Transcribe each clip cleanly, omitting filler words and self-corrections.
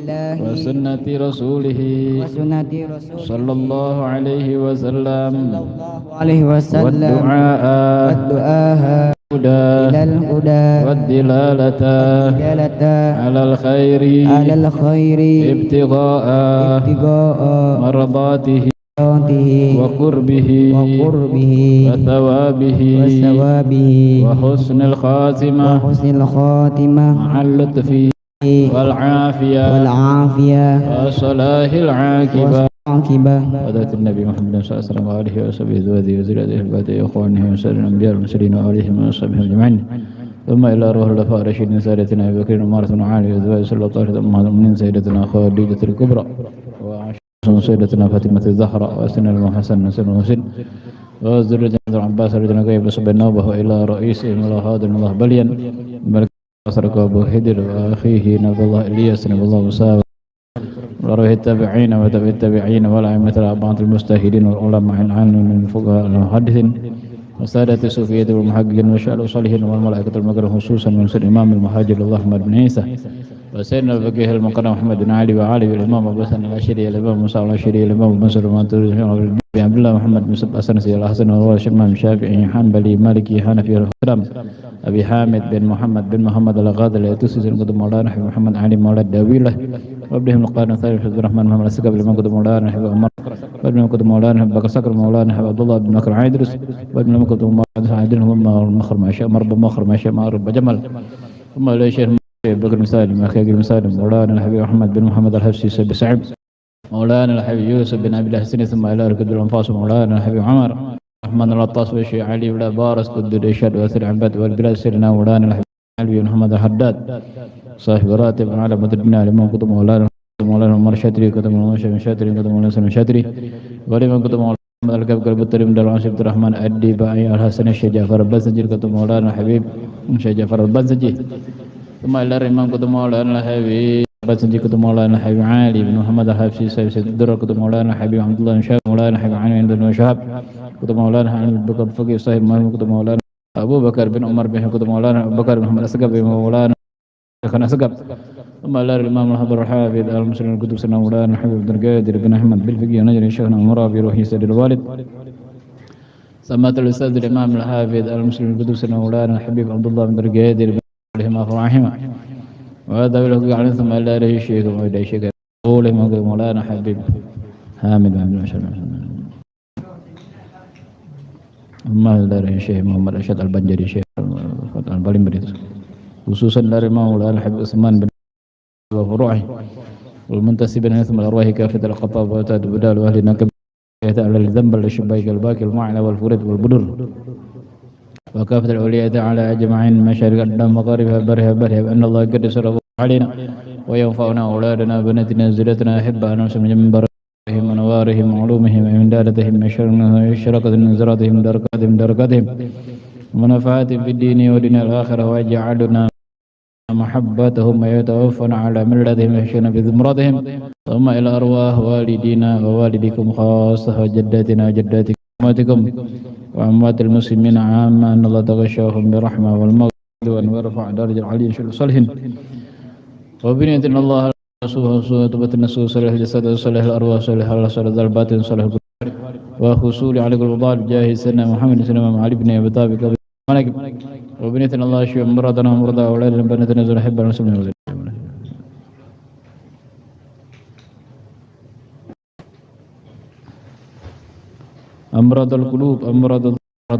وسنة رسوله صلى الله عليه وسلم والدعاء إلى الهدى والدلالة على الخير ابتغاء مرضاته وقربه وثوابه وحسن الخاتمة مع اللطف والعافية وصلاح العاقبة وذات النبي محمد صلى الله عليه وسلم وآله وصحبه وذريته الباقين وإخوانه وسائر الأنبياء والمرسلين وآلهم وصحبه أجمعين ثم إلى روح الخلفاء الراشدين سادتنا أبي بكر وعمر وعلي وأزواج صلى الله عليه وسلم المؤمنين سيدتنا خديجة الكبرى سيدتنا فاطمة الزهراء وسن المحسن وسن المحسن وذرية العباس رضي الله عنه بصب النوبة إلى رئيسهم إلى هذا الله بليا ملك أسرك أبو حدر وأخيه نبي الله إلياس نبي الله موسى وروح التابعين وتابع التابعين والأئمة الأربعة المجتهدين والعلماء العاملين من الفقهاء المحدثين وسادة الصوفية والمحققين وشأل الصالحين والملائكة المكرمين خصوصا من سيد الإمام المهاجر الله محمد بن عيسى وسيدنا الفقيه المكرم محمد بن علي وعلي والإمام أبو حسن الأشعري الإمام موسى الأشعري الإمام منصور الماتريدي عبد الله محمد بن سبع حسن سيد الحسن وهو الإمام الشافعي حنبلي مالكي حنفي الحرام أبي حامد بن محمد الغازي الأتوسي سيد مولانا حبيب محمد علي مولى الداويلة وابنهم القائد الثاني عبد الرحمن محمد السقف الإمام قد مولانا حبيب عمر وابنهم قد مولانا حبيب بكر سكر مولانا حبيب عبد الله بن بكر عيدرس وابنهم قد مولانا عيدرس مخر ما شاء مرب مخر ما شاء معرب جمل ثم إلى شيخ بكر مسالم أخي مسالم مولانا الحبيب أحمد بن محمد الحفصي سيد سعد مولانا الحبيب يوسف بن أبي الحسن ثم إلى ركد الأنفاس مولانا الحبيب عمر الرحمن العطاس والشيخ علي ولا بارس قد الإشهاد وأثر عباد والبلاد سيدنا مولانا الحبيب علي محمد الحداد صاحب راتب على مدربنا الإمام قطب مولانا عمر شاتري قطب مولانا شاتري قطب مولانا سلم شاتري والإمام قطب مولانا الكاب قلب التريم دل عبد الرحمن أدي باعي الحسن الشيخ جعفر البزنجي قطب مولانا الحبيب الشيخ جعفر البزنجي ثم إلى الإمام قطب مولانا الحبيب البزنجي قطب مولانا الحبيب علي بن محمد الحفصي سيد الدر قطب مولانا الحبيب عبد الله شاب مولانا الحبيب علي بن شهاب قطب مولانا علي بن فقيه صاحب محمد قطب مولانا أبو بكر بن عمر بن قطب مولانا أبو بكر بن محمد السقف بن مولانا شيخنا سقف ثم إلى الإمام الحضر الحافظ المسلم القدس سيدنا مولانا الحبيب بن القادر بن أحمد بالفقيه نجري شيخنا عمر بروحي سيد الوالد سمات الأستاذ الإمام الحافظ المسلم القدس سيدنا مولانا الحبيب عبد الله بن القادر بن فرحمه وهذا له على ثم إلى رئيس الشيخ وإلى الشيخ قوله مولانا حبيب حامد بن عبد الله إلى رئيس الشيخ محمد أشهد البنجري شيخ البالين بريد خصوصا dari مولانا الحبيب عثمان بن وفروعه والمنتسبين ثم الأرواح كافة الخطاب وتاد بدال وأهل نكب على الذنب للشبايك الباقي المعنى والفرد والبدر وكافة الأولياء على أجمعين مشارق الدم مغاربها برها بأن الله قد سره علينا وينفعنا أولادنا بناتنا زلتنا أحبائنا من بركاتهم ونوارهم وعلومهم من دارتهم شركة نزراتهم دركاتهم ونفعاتهم في الدين ودين الآخرة وجعلنا محبتهم ويتوفنا على ملتهم ويحشرنا في زمرتهم ثم إلى أرواح والدينا ووالدكم خاصة وجداتنا وجداتكم وأمواتكم وأموات المسلمين عامة أن الله تغشاهم برحمة والمغفرة وأن يرفع درجة العلي صالحين وبنية إن الله رسوله توبة النسوء صالح الجسد وصالح الأرواح صالح الله صالح الباطن صالح وحصول على كل ضال جاه سيدنا محمد سيدنا علي بن أبي طالب وبنية إن الله شفي مرضنا ومرضى أولادنا بناتنا زول أحب المسلمين أمراض القلوب أمراض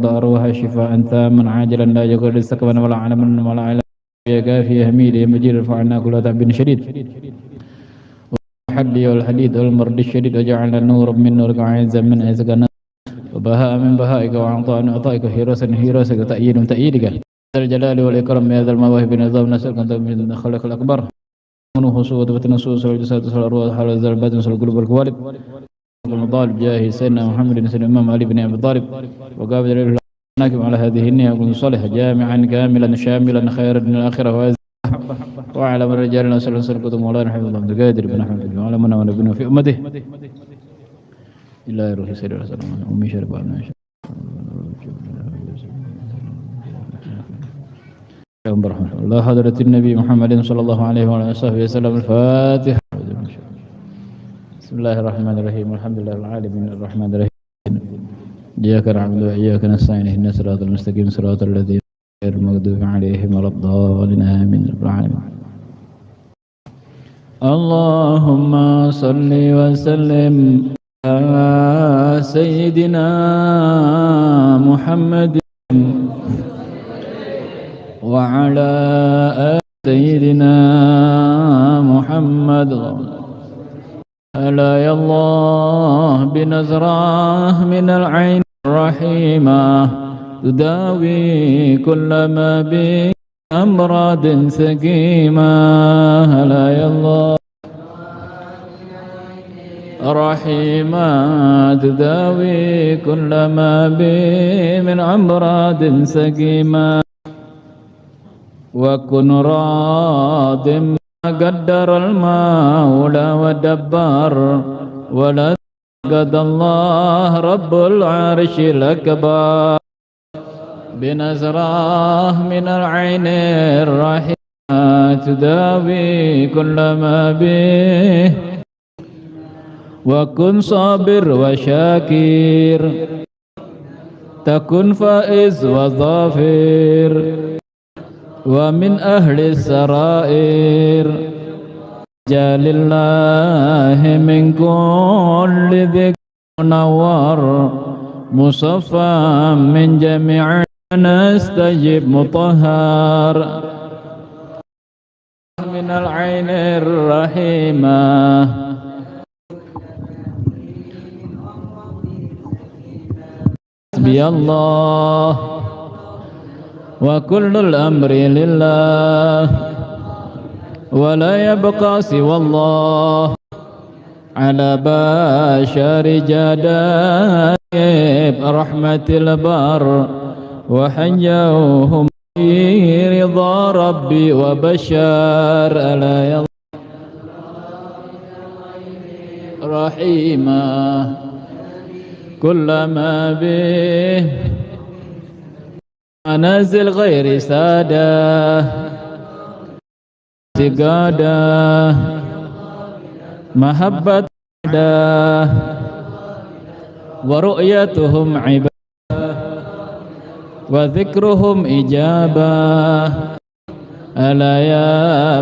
أرواح شفاء تاما عاجلا لا يقر سقما ولا علما ولا علما يا كافي يا حميد يا مجيد ارفعنا كل تعب شديد والحدي والحديد والمرد الشديد وجعلنا نورا من نورك وعزا من عزك وبهاء من بهائك وعطاء من عطائك هيراسك وتأييد من تأييدك الجلال والإكرام من هذا المواهب نظام نسألك أنت من الخلق الأكبر منه صوت وتنصوص والجسد والأرواح حال الزربات والقلوب والقوالب المطالب جاه سيدنا محمد سيدنا الإمام علي بن أبي طالب وقابل ناكم على هذه النية وكن صالح جامعا كاملا شاملا خيرا من الآخرة وعلى من رجالنا صلى الله عليه وسلم مولانا حفظ الله عبد القادر بن أحمد وعلى من ونبينا في أمته إلا روح سيد الله صلى الله عليه وسلم أمي شرب الله حضرة النبي محمد صلى الله عليه وعلى آله وسلم الفاتحة Bismillahirrahmanirrahim. Alhamdulillahil alamin arrahmanir rahim. Iyyaka na'budu wa iyyaka nasta'in ihdinas siratal mustaqim siratal ladzina ghairil maghdubi 'alaihim waladdallin amin. Allahumma shalli wa sallim ala sayyidina Muhammadin wa ala sayyidina Muhammad. ألا يا الله بنظرة من العين الرحيمة تداوي كل ما بأمراض سقيمة. ألا يا الله رحيمة تداوي كل ما من أمراض سقيمة. وكن راض قدر المولى ودبر ولا قد الله رب العرش الأكبر بنظرة من العين الرحيمة تداوي كل ما به. وكن صابر وشاكر تكن فائز وظافر ومن أهل السرائر جل الله من كل ذكر منور مصفى من جميع نستجب مطهر من العين الرحيمة. حسبي الله وكل الأمر لله ولا يبقى سوى الله على بشر جدائب رحمة البر وحيوهم في رضا ربي وبشر. ألا يا رحيما كل ما به منازل غير سادة سقادة محبة ورؤيتهم عبادة وذكرهم إجابة. ألا يا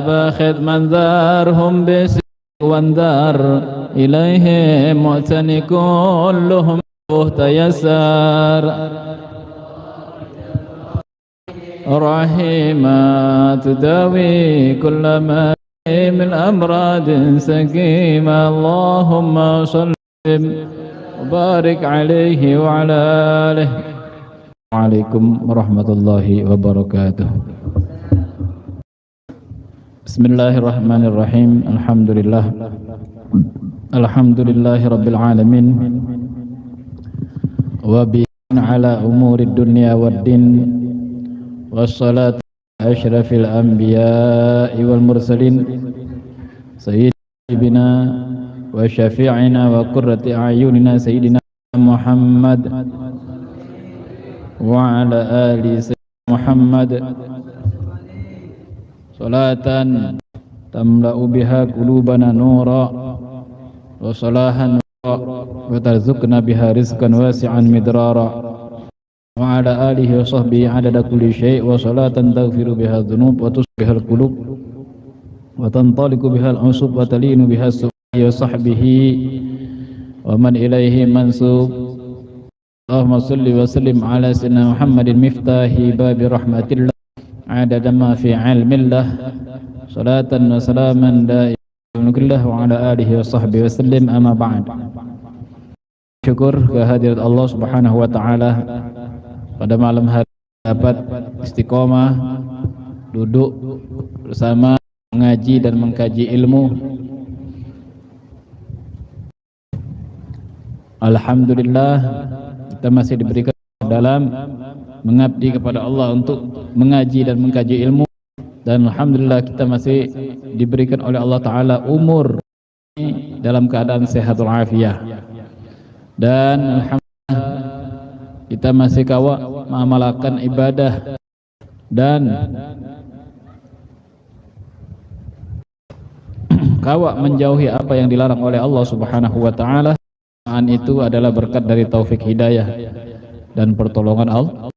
باخذ منذرهم بسر وانذر إليهم معتني كلهم تيسر. رحيمة تداوي كل ما من أمراض سقيمة. اللهم صل وبارك عليه وعلى آله. وعليكم ورحمة الله وبركاته. بسم الله الرحمن الرحيم. الحمد لله رب العالمين وبه على أمور الدنيا والدين والصلاة أشرف الأنبياء والمرسلين سيدنا وشفيعنا وقرة أعيننا سيدنا محمد وعلى آل سيدنا محمد صلاة تملأ بها قلوبنا نورا وصلاحا وترزقنا بها رزقا واسعا مدرارا وعلى آله وصحبه عدد كل شيء وصلاة تغفر بها الذنوب وتصلح بها القلوب وتنطلق بها العصب وتلين بها السوء وصحبه ومن إليه منسوب. اللهم صل وسلم على سيدنا محمد مفتاح باب رحمة الله عدد ما في علم الله صلاة وسلاما دائما كله وعلى آله وصحبه وسلم. أما بعد. Syukur kehadirat Allah Subhanahu wa taala pada malam hari dapat istiqomah duduk bersama mengaji dan mengkaji ilmu. Alhamdulillah kita masih diberikan dalam mengabdi kepada Allah untuk mengaji dan mengkaji ilmu, dan alhamdulillah kita masih diberikan oleh Allah taala umur dalam keadaan sehat walafiat. Dan alhamdulillah kita masih kawa mengamalkan ibadah dan Kawak menjauhi apa yang dilarang oleh Allah Subhanahu wa taala, itu adalah berkat dari taufik hidayah dan pertolongan Allah.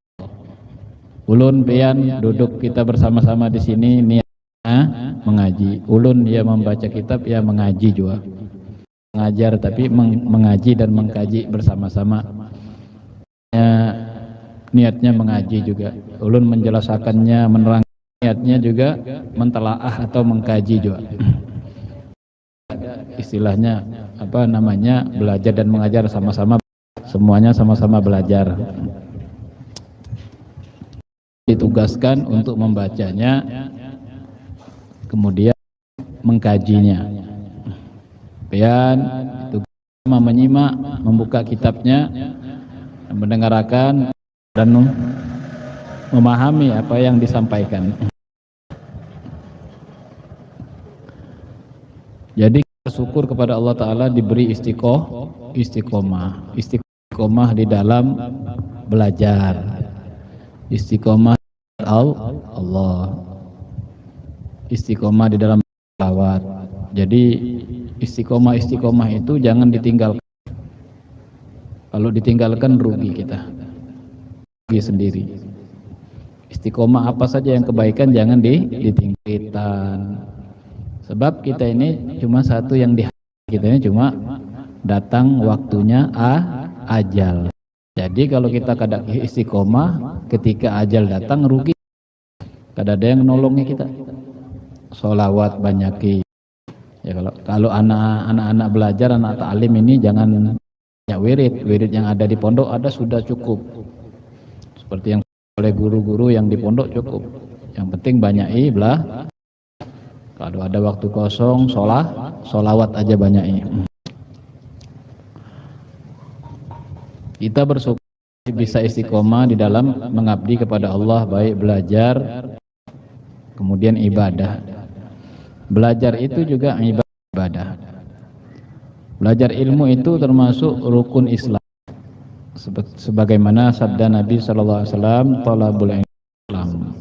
Ulun pian duduk kita bersama-sama di sini niatnya mengaji. Ulun ya membaca kitab ya mengaji juga. Mengajar tapi mengaji dan mengkaji bersama-sama. Niatnya mengaji juga. Ulun menjelaskannya, menerang niatnya juga mentelaah atau mengkaji juga. Istilahnya apa namanya, belajar dan mengajar sama-sama, semuanya sama-sama belajar. Ditugaskan untuk membacanya, kemudian mengkajinya. Pian itu menyimak, membuka kitabnya, mendengarkan dan memahami apa yang disampaikan. Jadi bersyukur kepada Allah Ta'ala diberi istiqomah di dalam belajar, istiqomah Allah, istiqomah di dalam selawat. Jadi istiqomah itu jangan ditinggalkan. Kalau ditinggalkan rugi kita, rugi sendiri. Istiqomah apa saja yang kebaikan jangan ditinggalkan. Sebab kita ini cuma satu yang kita ini cuma datang waktunya ajal. Jadi kalau kita kada istiqomah, ketika ajal datang rugi. Kada ada yang nolongnya kita. Sholawat banyaki. Ya kalau anak-anak belajar, anak ta'lim ini jangan ya wirid yang ada di pondok ada sudah cukup. Seperti yang oleh guru-guru yang di pondok cukup. Yang penting banyaki belah. Kalau ada waktu kosong, sholawat aja banyaki. Kita bersyukur bisa istiqomah di dalam mengabdi kepada Allah, baik belajar, kemudian ibadah. Belajar itu juga ibadah. Belajar ilmu itu termasuk rukun Islam. Sebagaimana sabda Nabi sallallahu alaihi wasallam, talabul ilm,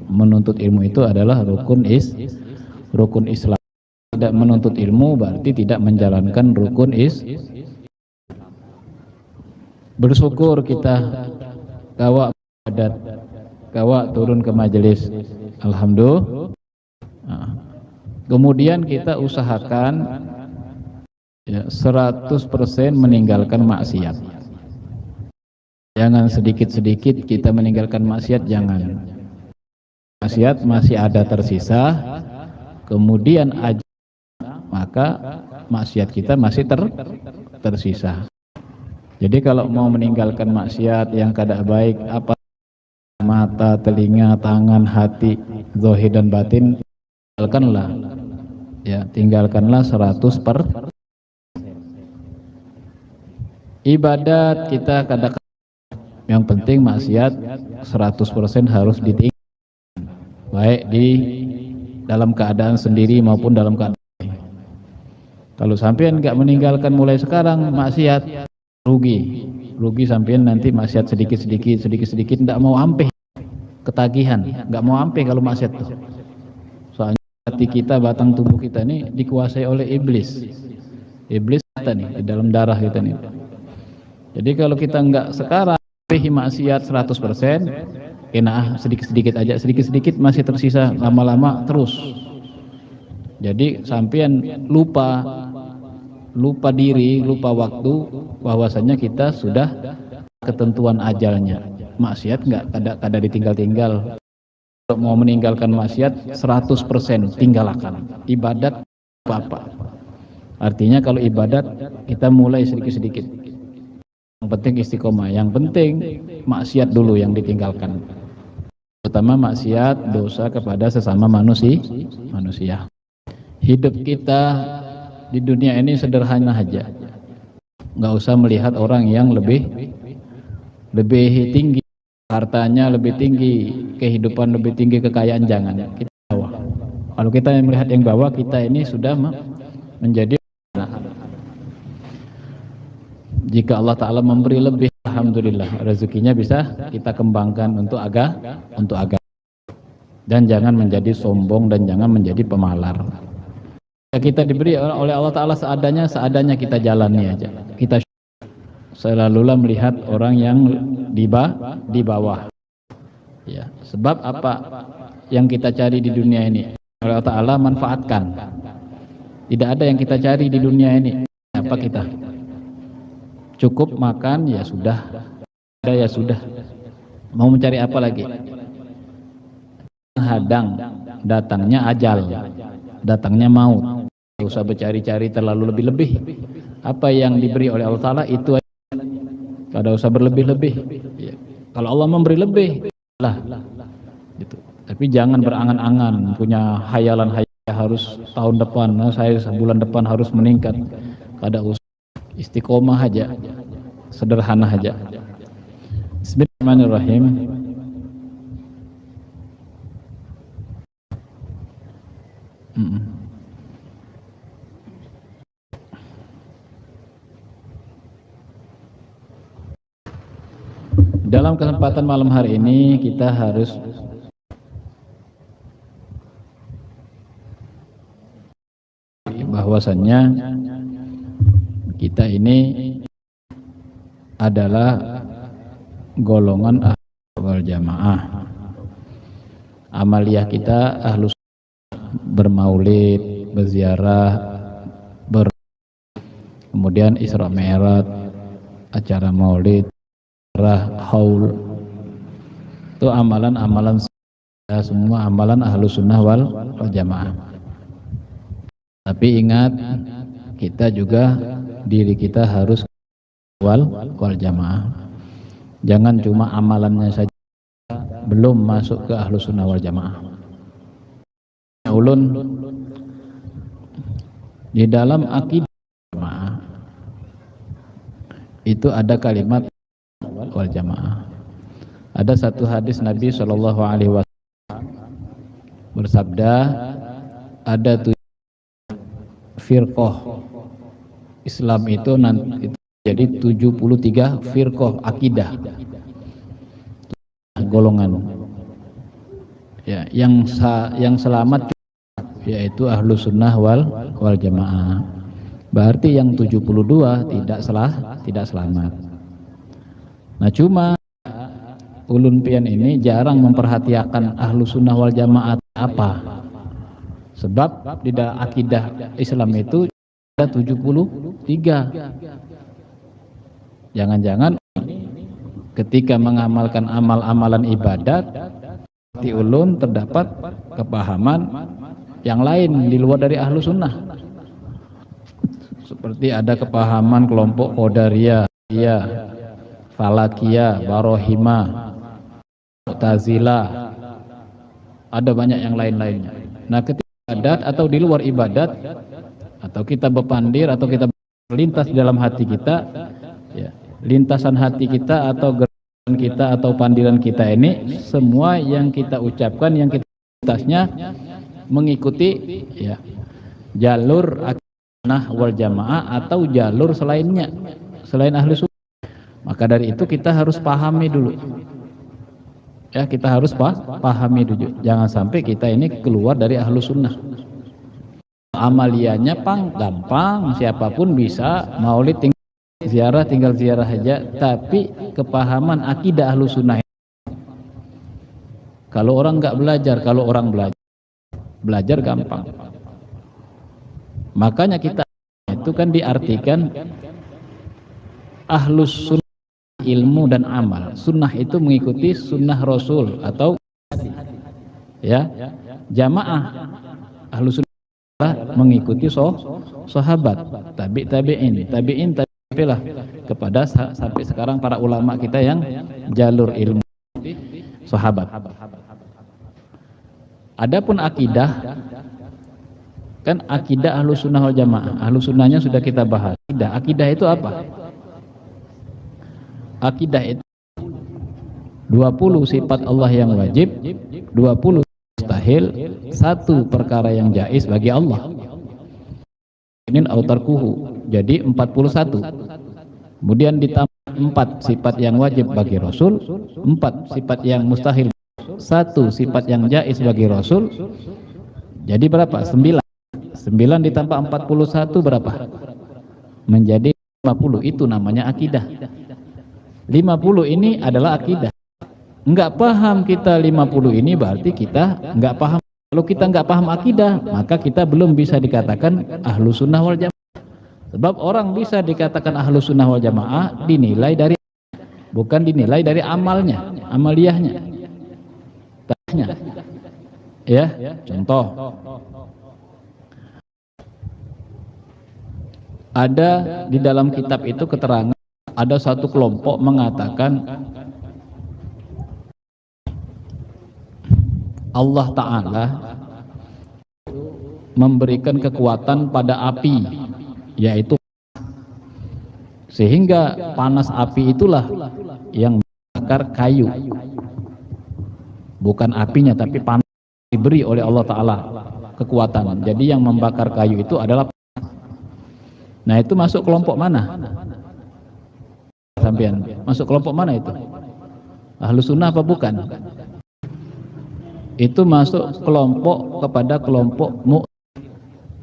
menuntut ilmu itu adalah rukun Islam. Tidak menuntut ilmu berarti tidak menjalankan rukun Bersyukur kita kawak adat, kawak turun ke majelis, alhamdulillah. Kemudian kita usahakan ya, 100% meninggalkan maksiat. Jangan sedikit-sedikit kita meninggalkan maksiat, jangan. Maksiat masih ada tersisa, kemudian aja maka maksiat kita masih tersisa. Jadi kalau mau meninggalkan maksiat yang kada baik, apa mata, telinga, tangan, hati, zahir dan batin, tinggalkanlah 100%. Ibadat kita kadang-kadang yang penting maksiat 100% harus ditinggalkan, baik di dalam keadaan sendiri maupun dalam keadaan. Kalau sampean nggak meninggalkan mulai sekarang maksiat, rugi sampean nanti maksiat sedikit nggak mau ampe, ketagihan, nggak mau ampe kalau maksiat tuh. Soalnya hati kita, batang tubuh kita ini dikuasai oleh iblis kita nih, di dalam darah kita nih. Jadi kalau kita nggak sekarang maksiat 100%, sedikit-sedikit aja, sedikit-sedikit masih tersisa, lama-lama terus. Jadi sampean lupa diri, lupa waktu, bahwasanya kita sudah ketentuan ajalnya. Maksiat nggak kada ditinggal-tinggal. Kalau mau meninggalkan maksiat 100% tinggalkan. Ibadat apa? Artinya kalau ibadat kita mulai sedikit-sedikit. Yang penting istiqomah, yang penting maksiat dulu yang ditinggalkan. Pertama maksiat, dosa kepada sesama manusia. Hidup kita di dunia ini sederhana aja, nggak usah melihat orang yang lebih tinggi hartanya, lebih tinggi kehidupan, lebih tinggi kekayaan, jangan. Kita bawah. Kalau kita melihat yang bawah, kita ini sudah menjadi. Jika Allah Ta'ala memberi lebih, alhamdulillah, rezekinya bisa kita kembangkan untuk agama, dan jangan menjadi sombong dan jangan menjadi pemalar. Kita diberi oleh Allah Ta'ala seadanya kita jalani aja. Kita selalulah melihat orang yang di bawah. Ya, sebab apa yang kita cari di dunia ini? Allah Ta'ala manfaatkan. Tidak ada yang kita cari di dunia ini. Apa kita? Cukup makan ya sudah. Ada ya sudah. Mau mencari apa lagi? Hadang datangnya ajal, datangnya maut. Tidak usah bercari-cari terlalu lebih-lebih. Apa yang diberi oleh Allah Ta'ala itu aja. Tidak usah berlebih-lebih. Ya. Kalau Allah memberi lebih lah gitu. Tapi jangan berangan-angan punya hayalan harus tahun depan, saya bulan depan harus meningkat. Kada usah, istiqomah aja, sederhana aja. Bismillahirrahmanirrahim. Dalam kesempatan malam hari ini kita harus bahwasannya kita ini adalah golongan Ahlus wal Jamaah. Amaliyah kita Ahlus bermaulid, berziarah, kemudian Isra Mi'raj, acara maulid, haul, itu amalan-amalan semua amalan Ahlus Sunnah wal Jamaah. Tapi ingat, kita juga diri kita harus wal Jamaah. Jangan cuma amalannya saja belum masuk ke Ahlus Sunnah wal Jamaah. Ulun di dalam akidah Jamaah itu ada kalimat wal Jamaah. Ada satu hadis Nabi Shallallahu Alaihi Wasallam bersabda, ada 7 firqah Islam itu nanti jadi 73 firqah akidah, golongan. Ya, yang selamat yaitu Ahlus Sunnah wal Jamaah. Berarti yang 72 tidak selamat. Nah, cuma ulun pian ini jarang memperhatikan Ahlus Sunnah wal Jamaah apa. Sebab di dalam akidah Islam itu ada 73. Jangan-jangan ketika mengamalkan amal-amalan ibadat di ulun terdapat kepahaman yang lain di luar dari Ahlus Sunnah. Seperti ada kepahaman kelompok Qadariyah, Falakiyah, Barohimah, Mu'tazilah, ada banyak yang lain-lainnya. Nah, ketika ibadat atau di luar ibadat, atau kita berpandir atau kita melintas di dalam hati kita, ya, lintasan hati kita atau gerakan kita atau pandiran kita ini, semua yang kita ucapkan, yang kita lintasnya mengikuti ya jalur Sunnah wal Jamaah atau jalur selainnya, selain Ahlus Sunnah. Maka dari itu kita harus pahami dulu. Ya, kita harus pahami dulu. Jangan sampai kita ini keluar dari Ahlus Sunnah. Amaliyahnya gampang, siapapun bisa maulid tinggal ziarah aja, tapi kepahaman akidah Ahlus Sunnah. Kalau orang nggak belajar, kalau orang belajar gampang. Makanya kita itu kan diartikan Ahlus Sunnah ilmu dan amal. Sunnah itu mengikuti sunnah Rasul atau ya jamaah. Ahlus Sunnah mengikuti sahabat, tabi'in lah kepada sampai sekarang para ulama kita yang jalur ilmu sahabat. Adapun akidah, kan akidah Ahlus Sunnah wal Jamaah. Ahlus Sunnahnya sudah kita bahas. Akidah itu apa? Akidah itu 20 sifat Allah yang wajib, 20 mustahil, 1 perkara yang jaiz bagi Allah. Ini autarkuhu, jadi 41. Kemudian ditambah 4 sifat yang wajib bagi Rasul, 4 sifat yang mustahil, 1 sifat yang jaiz bagi Rasul. Jadi berapa? 9. 9 ditambah 41 berapa? Menjadi 50. Itu namanya akidah. 50 ini adalah akidah. Enggak paham kita 50 ini berarti kita enggak paham. Kalau kita enggak paham akidah, maka kita belum bisa dikatakan ahlu sunnah wal jamaah. Sebab orang bisa dikatakan ahlu sunnah wal jamaah dinilai dari, bukan dinilai dari amalnya, amaliyahnya. Ya, contoh. Ada di dalam kitab itu keterangan, ada satu kelompok mengatakan Allah Ta'ala memberikan kekuatan pada api, yaitu sehingga panas api itulah yang membakar kayu, bukan apinya tapi panas diberi oleh Allah Ta'ala kekuatan. Jadi yang membakar kayu itu adalah, nah itu masuk kelompok mana? Sampean masuk kelompok mana itu? Ahlu sunnah apa bukan? Itu masuk kelompok kepada kelompok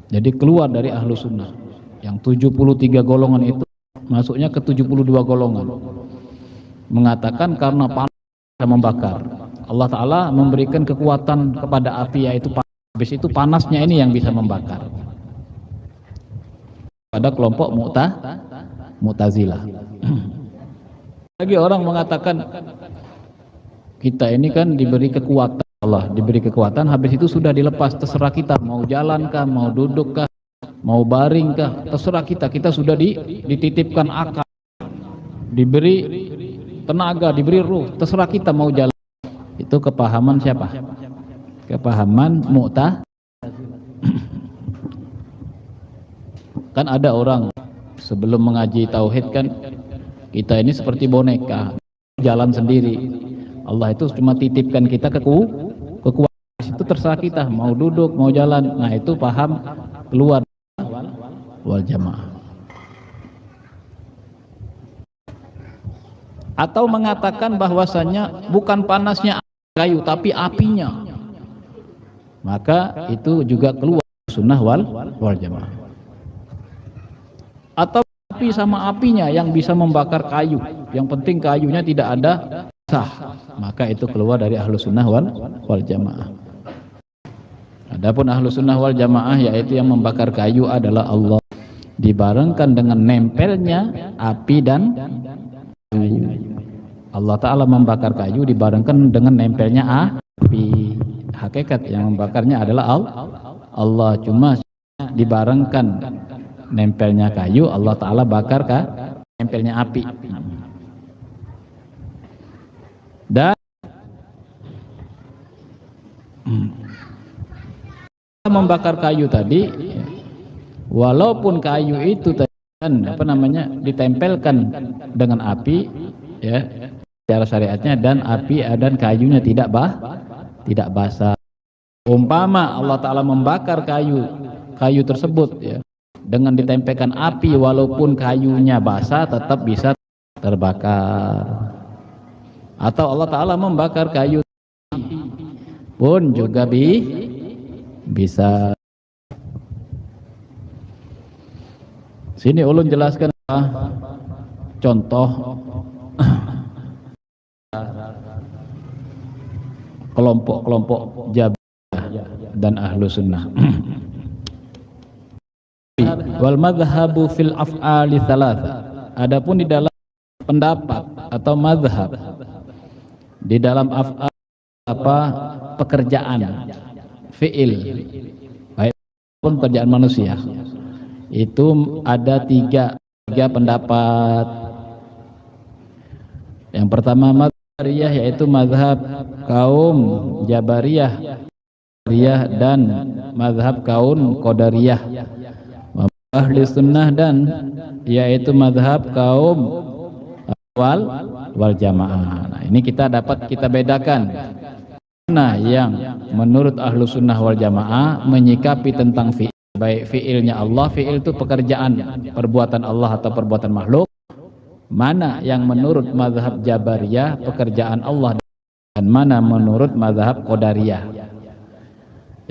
jadi keluar dari ahlu sunnah. Yang 73 golongan itu masuknya ke 72 golongan, mengatakan karena panas bisa membakar. Allah Ta'ala memberikan kekuatan kepada api, yaitu habis itu panasnya ini yang bisa membakar. Pada kelompok Mu'tazilah. Lagi orang mengatakan kita ini kan diberi kekuatan, Allah diberi kekuatan, habis itu sudah dilepas, terserah kita mau jalankah, mau dudukkah, mau baringkah, terserah kita. Kita sudah dititipkan akal, diberi tenaga, diberi ruh, terserah kita mau jalan. Itu kepahaman siapa? Kepahaman Mu'tazilah. Kan ada orang sebelum mengaji tauhid kan, kita ini seperti boneka, jalan sendiri. Allah itu cuma titipkan kita kekuatan, itu terserah kita mau duduk mau jalan. Nah itu paham keluar wal jamaah. Atau mengatakan bahwasanya bukan panasnya kayu tapi apinya, maka itu juga keluar sunnah wal jamaah. Atau api sama apinya yang bisa membakar kayu, yang penting kayunya tidak ada sah, maka itu keluar dari ahlu sunnah wal jamaah. Adapun ahlu sunnah wal jamaah yaitu yang membakar kayu adalah Allah, dibarengkan dengan nempelnya api dan kayu. Allah Ta'ala membakar kayu dibarengkan dengan nempelnya api. Hakikat yang membakarnya adalah Allah, cuma dibarengkan nempelnya kayu, Allah Ta'ala bakar nempelnya api. Dan membakar kayu tadi, walaupun kayu itu ditempelkan dengan api, ya, secara syariatnya, dan api dan kayunya tidak basah. Umpama Allah Ta'ala membakar kayu tersebut, ya, dengan ditempelkan api, walaupun kayunya basah tetap bisa terbakar. Atau Allah Ta'ala membakar kayu pun juga bisa. Sini ulun jelaskan contoh kelompok-kelompok Jabriyah dan ahlu sunnah. Wal madhabu fil af'ali thalatha. Adapun di dalam pendapat atau madhab di dalam af'al, pekerjaan fi'il, baik pun pekerjaan manusia, itu ada tiga pendapat. Yang pertama Jabariyah, yaitu mazhab kaum Jabariyah dan mazhab kaum Qadariyah. Ahli sunnah dan yaitu mazhab kaum wal jamaah. Nah, ini kita bedakan mana yang menurut ahlu sunnah wal jamaah menyikapi tentang fi'il, baik fi'ilnya Allah, fi'il itu pekerjaan, perbuatan Allah atau perbuatan makhluk. Mana yang menurut mazhab Jabariyah pekerjaan Allah, dan mana menurut mazhab Qadariyah.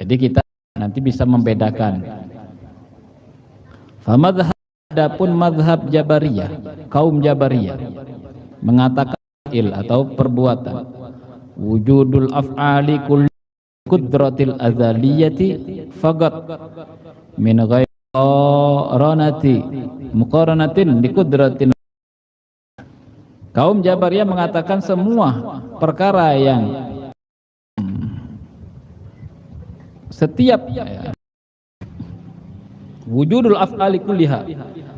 Jadi kita nanti bisa membedakan Famadhhab, adapun madhab Jabariyah, kaum Jabariyah mengatakan il atau perbuatan wujudul af'ali kulli qudratil azaliyati faqat min ghairi muqaranatin li qudratin. Kaum Jabariyah mengatakan semua perkara yang setiap wujudul af'ali kulliha,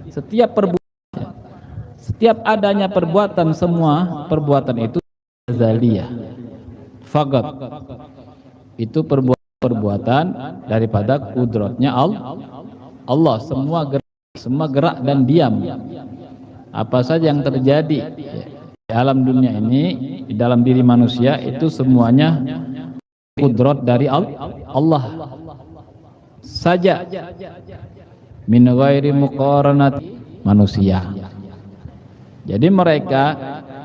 setiap perbuatan, setiap adanya perbuatan, semua perbuatan itu azaliyah faqat, itu perbuatan daripada kudratnya Allah. Semua gerak dan diam, apa saja yang terjadi di alam dunia ini, di dalam diri manusia, itu semuanya kudrat dari Allah saja, min ghairi muqaranat manusia. Jadi mereka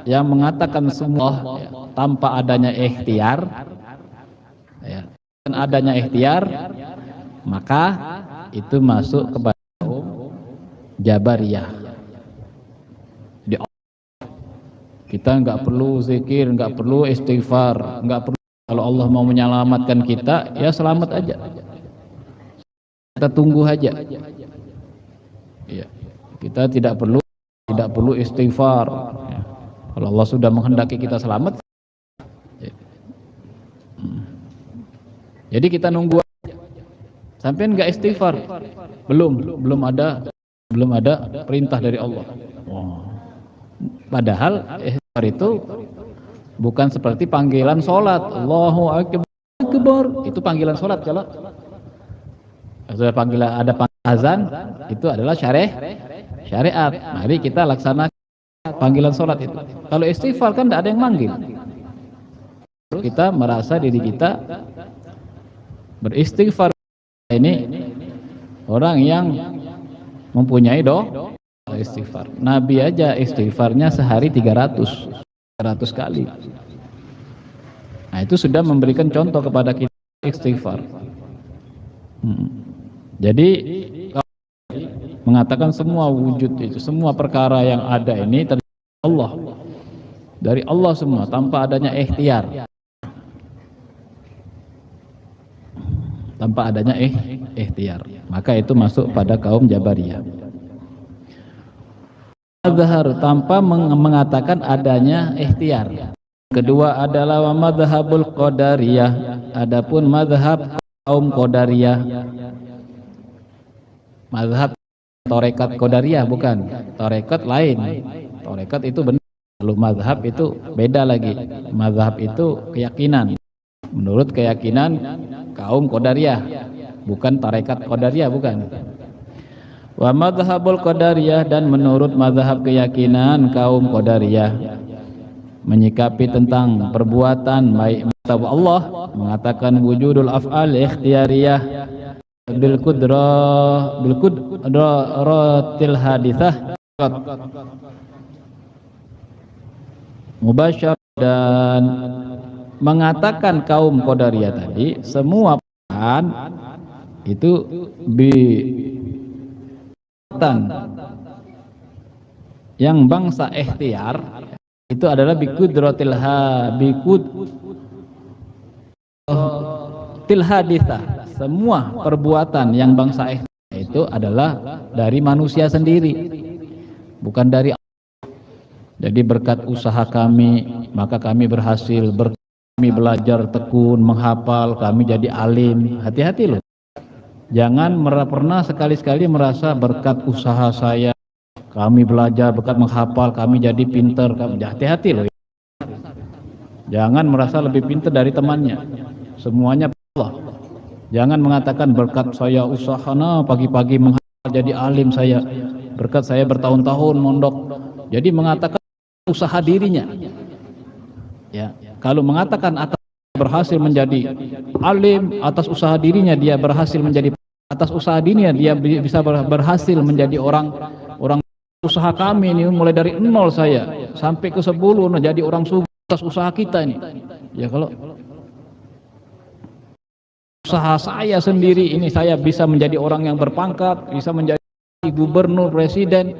yang mengatakan semua tanpa adanya ikhtiar, dan adanya ikhtiar, maka itu masuk kepada Jabariyah. Kita nggak perlu zikir, nggak perlu istighfar, nggak perlu. Kalau Allah mau menyelamatkan kita, ya selamat aja. Kita tunggu aja. Ya, kita tidak perlu istighfar. Ya. Kalau Allah sudah menghendaki kita selamat, ya. Jadi kita nunggu. Sampai nggak istighfar, belum ada perintah dari Allah. Padahal istighfar itu bukan seperti panggilan sholat. Allahu Akbar, itu panggilan sholat. Kalau ada panggilan azan, itu adalah syariat. Mari kita laksanakan panggilan sholat itu. Kalau istighfar kan tidak ada yang manggil. Kita merasa diri kita beristighfar. Ini orang yang mempunyai istighfar. Nabi aja istighfarnya sehari 300 kali. Nah, itu sudah memberikan contoh kepada kita istighfar. Jadi mengatakan semua wujud itu, semua perkara yang ada ini dari Allah. Dari Allah semua tanpa adanya ikhtiar. Tanpa adanya ikhtiar. Maka itu masuk pada kaum Jabariyah. Mazhar, tanpa mengatakan adanya ikhtiar. Kedua adalah wa madhabul qadariyah, adapun mazhab kaum qadariyah. Mazhab tarekat qadariyah bukan, tarekat lain. Tarekat itu benar, lalu mazhab itu beda lagi. Mazhab itu keyakinan. Menurut keyakinan kaum qadariyah, bukan tarekat qadariyah, bukan. Wa madhabul qadariyah, dan menurut mazhab keyakinan kaum qadariyah menyikapi tentang perbuatan baik Allah, mengatakan wujudul af'al ikhtiyariyah bil qudratil hadithah mubasyar, dan mengatakan kaum qadariyah tadi semua perbuatan itu yang bangsa ikhtiar itu adalah biqudratil hadithah. Semua perbuatan yang bangsa ikhtiar itu adalah dari manusia sendiri, bukan dari Allah. Jadi berkat usaha kami maka kami berhasil, kami belajar tekun, menghafal, kami jadi alim. Hati-hati loh. Jangan pernah sekali-sekali merasa berkat usaha saya, kami belajar, berkat menghafal, kami jadi pinter. Hati-hati loh. Jangan merasa lebih pinter dari temannya. Semuanya Allah. Jangan mengatakan berkat saya usaha, pagi-pagi menghafal jadi alim saya. Berkat saya bertahun-tahun mondok. Jadi mengatakan usaha dirinya. Ya, kalau mengatakan atas berhasil menjadi alim, atas usaha dirinya dia berhasil menjadi, atas usaha dirinya dia bisa berhasil menjadi orang usaha kami ini mulai dari 0 saya sampai ke 10 jadi orang sukses atas usaha kita ini. Ya, kalau usaha saya sendiri ini saya bisa menjadi orang yang berpangkat, bisa menjadi gubernur, presiden,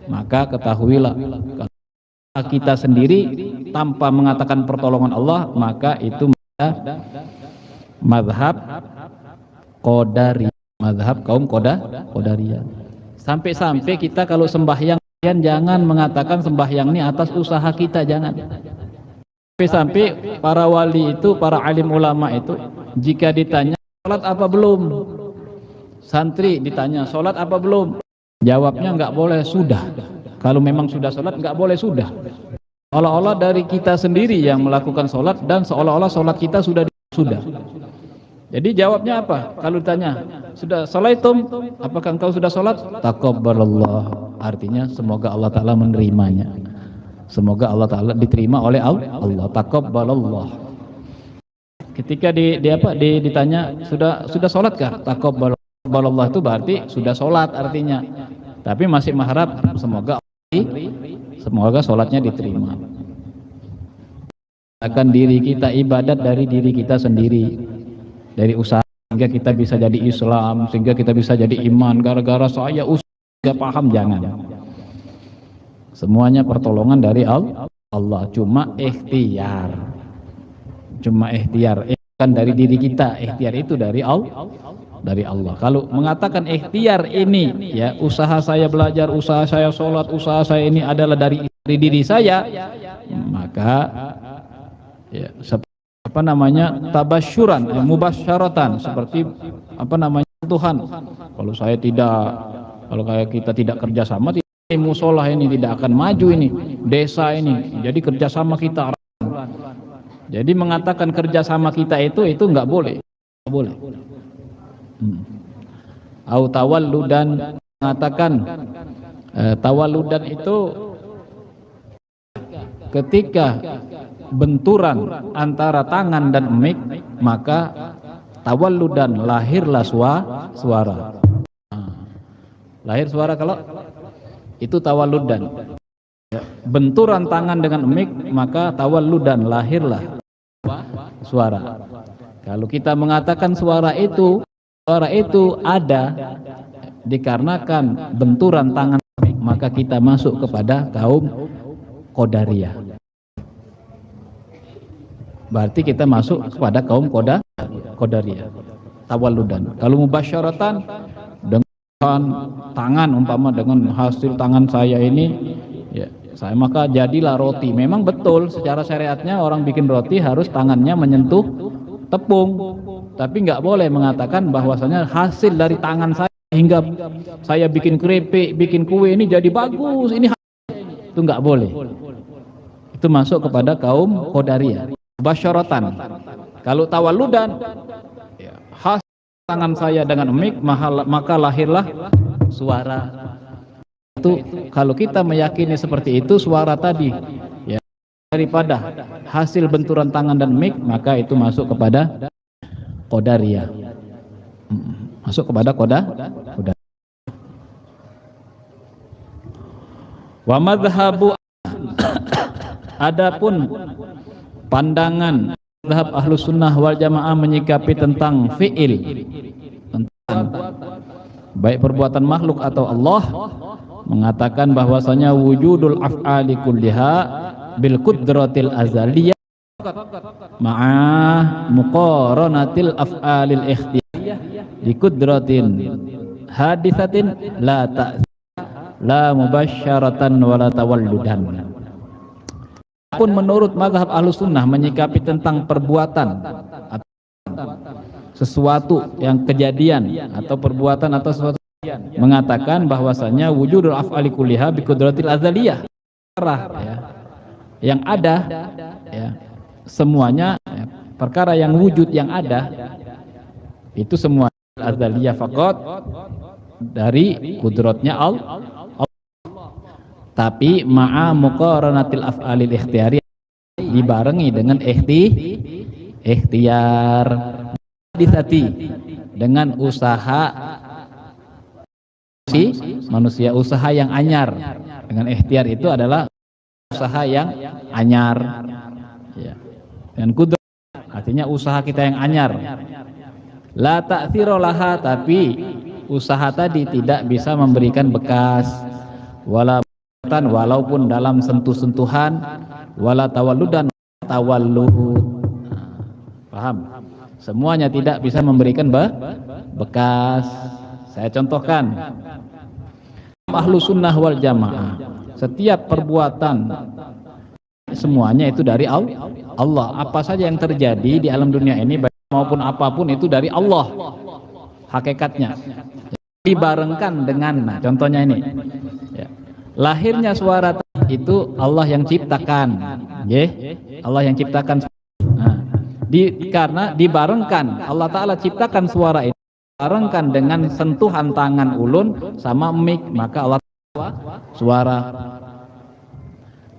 maka ketahuilah kalau kita sendiri tanpa mengatakan pertolongan Allah, maka itu mazhab Qadariyah, mazhab kaum Qadariyah. Sampai-sampai kita kalau sembahyang, jangan mengatakan sembahyang ini atas usaha kita, jangan. Sampai para wali itu, para alim ulama itu, jika ditanya sholat apa belum, santri ditanya sholat apa belum, jawabnya nggak boleh sudah. Kalau memang sudah sholat nggak boleh sudah. Seolah-olah dari kita sendiri yang melakukan sholat, dan seolah-olah sholat kita sudah. Jadi jawabnya apa? Kalau ditanya sudah sholaitum, apakah engkau sudah sholat? Taqabbalallah, artinya semoga Allah Ta'ala menerimanya, semoga Allah Ta'ala diterima oleh Allah. Taqabbalallah. Ketika ditanya sudah sholatkah? Taqabbalallah itu berarti sudah sholat artinya, tapi masih mengharap semoga sholatnya diterima. Akan diri kita ibadat dari diri kita sendiri, dari usaha, sehingga kita bisa jadi Islam, sehingga kita bisa jadi iman gara-gara saya usaha paham, jangan. Semuanya pertolongan dari Allah, cuma ikhtiar, kan dari diri kita, ikhtiar itu dari Allah. Kalau mengatakan ikhtiar ini, ya usaha saya belajar, usaha saya sholat, usaha saya ini adalah dari diri saya, maka ya tabasyuran, mubasyaratan, seperti Tuhan. Kalau kita tidak kerjasama, musola ini tidak akan maju, ini desa ini. Jadi kerjasama kita. Jadi mengatakan kerjasama kita itu nggak boleh, nggak boleh. Au tawalludan, mengatakan tawalludan itu ketika benturan antara tangan dan mic, maka tawalludan, lahirlah suara. Lahir suara kalau itu tawalludan. Benturan tangan dengan mic, maka tawalludan, lahirlah suara. Kalau kita mengatakan suara itu ada dikarenakan benturan tangan, maka kita masuk kepada kaum Qadariyah. Berarti kita masuk kepada kaum Qadariyah. Tawalludan. Kalau mubasyaratan, dengan tangan, umpama dengan hasil tangan saya ini, ya saya maka jadilah roti. Memang betul secara syariatnya orang bikin roti harus tangannya menyentuh tepung, tapi nggak boleh mengatakan bahwasanya hasil dari tangan saya hingga saya bikin keripik, bikin kue ini jadi bagus, ini itu nggak boleh. Itu masuk kepada kaum Qadariyah. Basyaratan. Kalau tawalludan, ya, hasil tangan saya dengan mic, maka lahirlah suara. Itu kalau kita meyakini seperti itu, suara tadi ya daripada hasil benturan tangan dan mic, maka itu masuk kepada Qadariyah. Masuk kepada Qadariyah. Wa madhhabu, adapun pandangan mazhab Ahlus Sunnah wal Jamaah menyikapi tentang fi'il, tentang baik perbuatan makhluk atau Allah, mengatakan bahwasanya wujudul af'ali kulliha bil qudratil azaliyah ma'a muqaranatil af'alil ikhtiyariyah bi qudratin hadithatin la la mubasyaratan wala tawalludan. Pun menurut mazhab Ahlus Sunnah menyikapi tentang perbuatan atau sesuatu yang kejadian atau perbuatan atau sesuatu, mengatakan bahwasanya wujudul af'ali kulliha bi qudratil azaliyah, ya, yang ada ya, semuanya ya, perkara yang wujud yang ada itu semua azaliyah faqat dari kudratnya Allah, tapi ma'a muqaranatil af'alil ikhtiyari, dibarengi dengan ikhtiar disati, dengan usaha manusia, usaha yang anyar. Dengan ikhtiar itu adalah usaha yang anyar ya. Dan qudrat artinya usaha kita yang anyar. La ta'thira laha, tapi usaha tadi tidak bisa memberikan bekas, walaupun dalam sentuh-sentuhan, wala tawalludan tawalluhud. Paham? Semuanya tidak bisa memberikan bekas. Saya contohkan, ahlu sunnah wal jamaah, setiap perbuatan semuanya itu dari Allah. Apa saja yang terjadi di alam dunia ini maupun apapun itu dari Allah hakikatnya, dibarengkan dengan, nah contohnya ini ya, lahirnya suara itu Allah yang ciptakan, Allah yang ciptakan. Nah, karena dibarengkan, Allah Ta'ala ciptakan suara itu barengkan dengan sentuhan tangan ulun sama mic, maka Allah suara.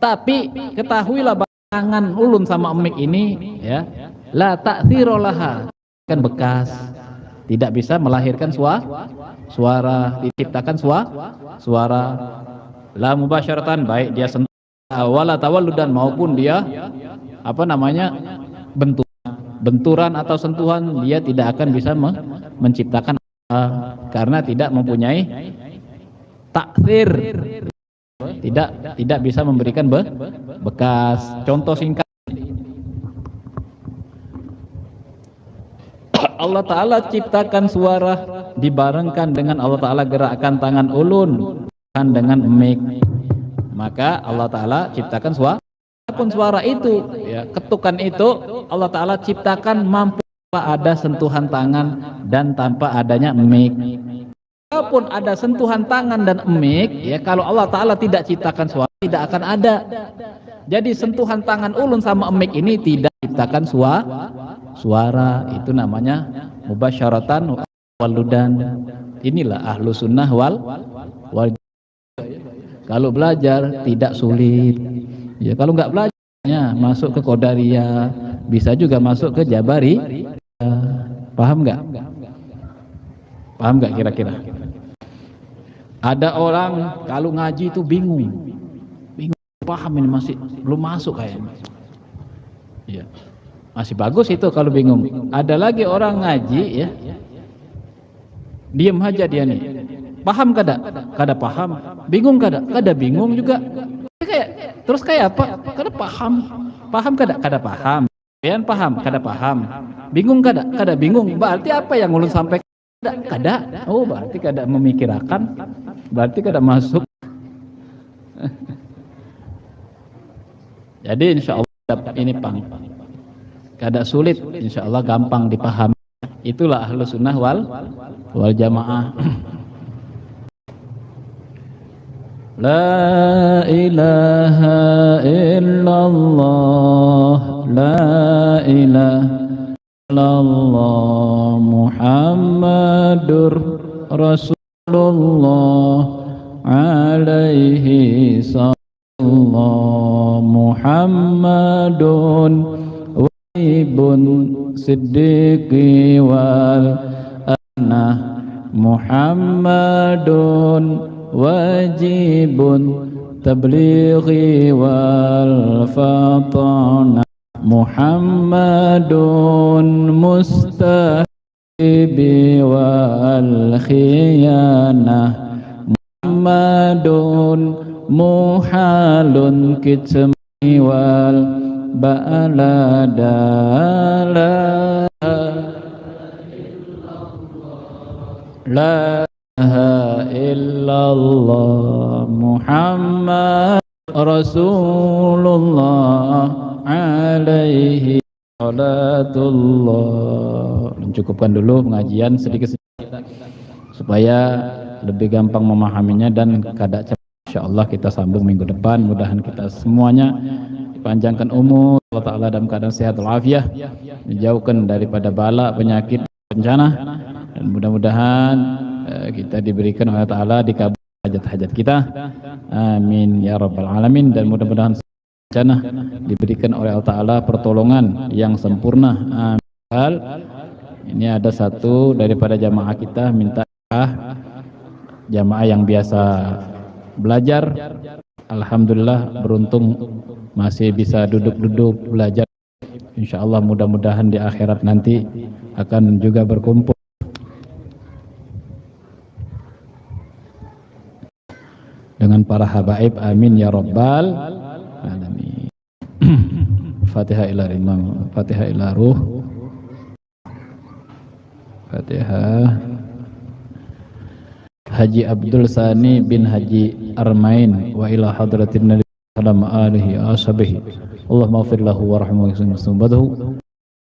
Tapi ketahuilah tangan ulun sama mic ini ya, la ta'thirolaha, kan bekas, tidak bisa melahirkan suara, diciptakan suara. La mubasyaratan, baik dia sentuh, wala tawalludan, maupun dia benturan atau sentuhan, dia tidak akan bisa menciptakan karena tidak mempunyai takdir, tidak bisa memberikan bekas. Contoh singkat, Allah Ta'ala ciptakan suara dibarengkan dengan Allah Ta'ala gerakkan tangan ulun dengan mic, maka Allah Ta'ala ciptakan suara itu ya, ketukan itu Allah Ta'ala ciptakan mampu ada sentuhan tangan dan tanpa adanya mic. Walaupun ada sentuhan tangan dan mic ya, kalau Allah Ta'ala tidak ciptakan suara, tidak akan ada. Jadi sentuhan tangan ulun sama mic ini tidak ciptakan suara. Itu namanya mubasyaratan waludan. Inilah ahlu sunnah wal. Kalau belajar tidak sulit ya, kalau nggak belajarnya masuk ke Qadariyah, bisa juga masuk ke Jabari. Paham nggak? Paham nggak kira-kira? Ada orang kalau ngaji itu bingung, paham ini masih belum masuk kayaknya. Ya, masih bagus itu kalau bingung. Ada lagi orang ngaji ya, diam aja dia nih. Paham kada paham, bingung kada bingung juga. Terus kayak apa? Kada paham kada paham. Pian paham kada paham, bingung kada bingung. Berarti apa yang ulun sampaikan? Kada. Oh, berarti kada memikirkan, berarti kada masuk. Jadi insya Allah ini kada sulit, insya Allah gampang dipahami. Itulah ahlu sunnah wal jamaah. La ilaha illallah, la ilaha illallah, Muhammadur Rasulullah, alaihi sallallahu, Muhammadun waibun siddiqi wal anah, Muhammadun wajibun tablighi wal fatana, Muhammadun mustahibi wal khiyanah, Muhammadun muhalun kitmi wal ba'ladala, la ilaha illallah, Muhammad Rasulullah, alaihi salatullah. Mencukupkan dulu pengajian sedikit-sedikit supaya lebih gampang memahaminya dan kada cepat. Insyaallah kita sambung minggu depan. Mudahan kita semuanya dipanjangkan umur Allah Ta'ala dalam keadaan sehat walafiat, dijauhkan daripada bala, penyakit, bencana, dan mudah-mudahan kita diberikan oleh Ta'ala dikabul hajat-hajat kita, amin ya rabbal alamin. Dan mudah-mudahan bencana diberikan oleh Allah Ta'ala pertolongan yang sempurna, amin. Ini ada satu daripada jamaah kita minta, jamaah yang biasa belajar, alhamdulillah beruntung masih bisa duduk-duduk belajar. Insyaallah mudah-mudahan di akhirat nanti akan juga berkumpul. dengan para habaib, amin ya rabbal alamin. Fatihah ila imam, Fatihah ila ruh, Fatihah Haji Abdul Sani bin Haji Armain wa ila hadratin nabi sallallahu alaihi ashabihi. Allahumma ighfir lahu warhamhu wa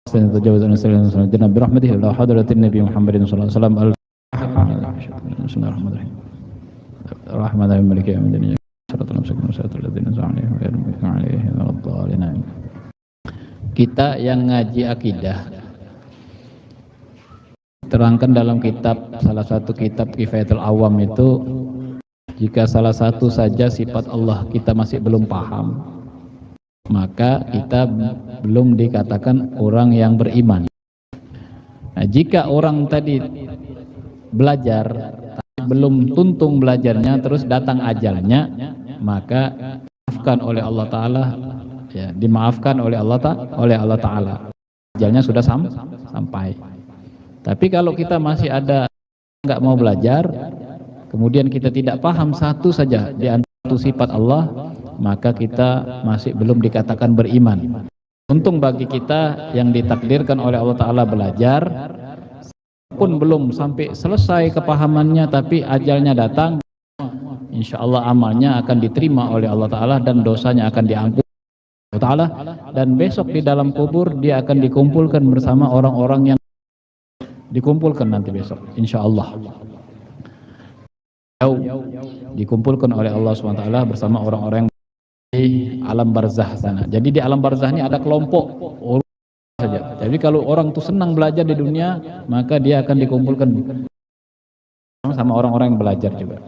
تجاوز عن سلام جناب برحمته إلى حضرة النبي محمد صلى الله عليه وسلم. بسم الله الرحمن الرحيم. الرحمن الرحيم مالك يوم الدين. صراط المستقيم صراط الذين أنعمت عليهم غير المغضوب عليهم ولا الضالين. Kita yang ngaji akidah terangkan dalam kitab, salah satu kitab Kifayatul Awam itu, jika salah satu saja sifat Allah kita masih belum paham, maka kita belum dikatakan orang yang beriman. Nah, jika orang tadi belajar tapi belum tuntung belajarnya, terus datang ajalnya, maka dimaafkan oleh Allah Ta'ala, ya, dimaafkan oleh Allah Ta'ala. Ajalnya sudah sampai. Tapi kalau kita masih ada nggak mau belajar, kemudian kita tidak paham satu saja di antara sifat Allah, maka kita masih belum dikatakan beriman. Untung bagi kita yang ditakdirkan oleh Allah Ta'ala belajar, pun belum sampai selesai kepahamannya, tapi ajalnya datang, insya Allah amalnya akan diterima oleh Allah Ta'ala dan dosanya akan diampuni Allah Ta'ala, dan besok di dalam kubur dia akan dikumpulkan bersama orang-orang yang dikumpulkan nanti besok, insya Allah dikumpulkan oleh Allah SWT bersama orang-orang di alam barzah sana. Jadi di alam barzah ini ada kelompok saja. Jadi kalau orang tuh senang belajar di dunia, maka dia akan dikumpulkan sama orang-orang yang belajar juga.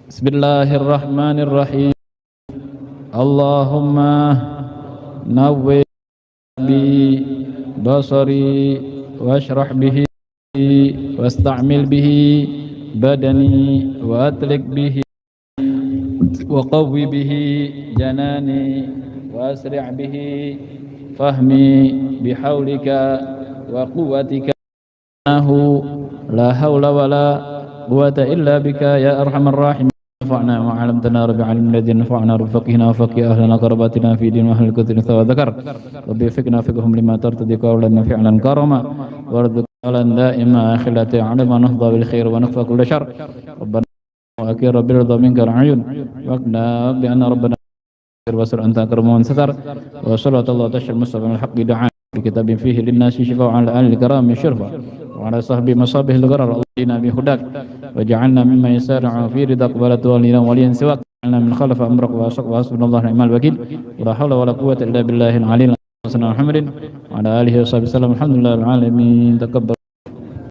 Bismillahirrahmanirrahim. Allahumma nawwir bi basari washrah bihi wasta'mil bihi badani wa atlik bihi وقوي به جناني وأسرع به فهمي بحولك وقوتك لا حول ولا قوة إلا بك يا أرحم الراحمين. نفعنا ما علمتنا رب العالمين الذي نفعنا رب فقهنا وفقه أهلنا قرباتنا في دين وأهل الكتب وذكر رب فقنا فقهم لما ترتضي قولا فعلا كرما وارزقنا قولا دائما خلة علم ونهضى بالخير ونكفى كل شر. ربنا وأكيد رب الرضا منك العيون وقنا بأن ربنا وسر أنت أكرم من ستر وصلاة الله تشر مصطفى الحق دعاء بكتاب فيه للناس شفاء على آل الكرام شرفا وعلى صحب مصابه الغرر اللهم بهداك وجعلنا مما يسارع في رضاك ولا تولينا وليا سواك وجعلنا من خلف أمرك وأسق وحسبنا الله نعم الوكيل ولا حول ولا قوة إلا بالله العلي العظيم. محمد وعلى آله وصحبه وسلم. الحمد لله العالمين. تكبر.